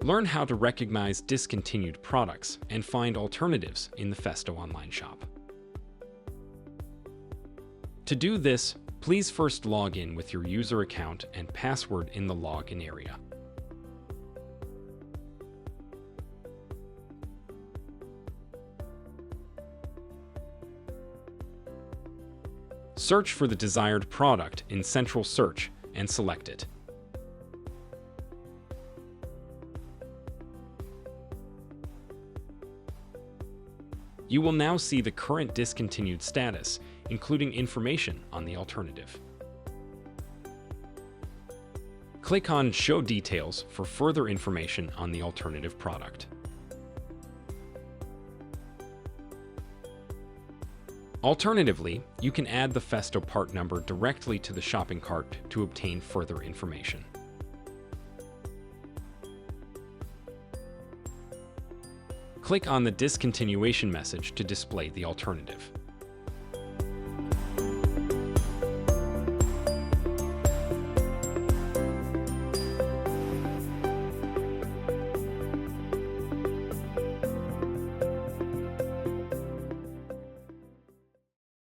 Learn how to recognize discontinued products and find alternatives in the Festo online shop. To do this, please first log in with your user account and password in the login area. Search for the desired product in Central Search and select it. You will now see the current discontinued status, including information on the alternative. Click on Show Details for further information on the alternative product. Alternatively, you can add the Festo part number directly to the shopping cart to obtain further information. Click on the discontinuation message to display the alternative.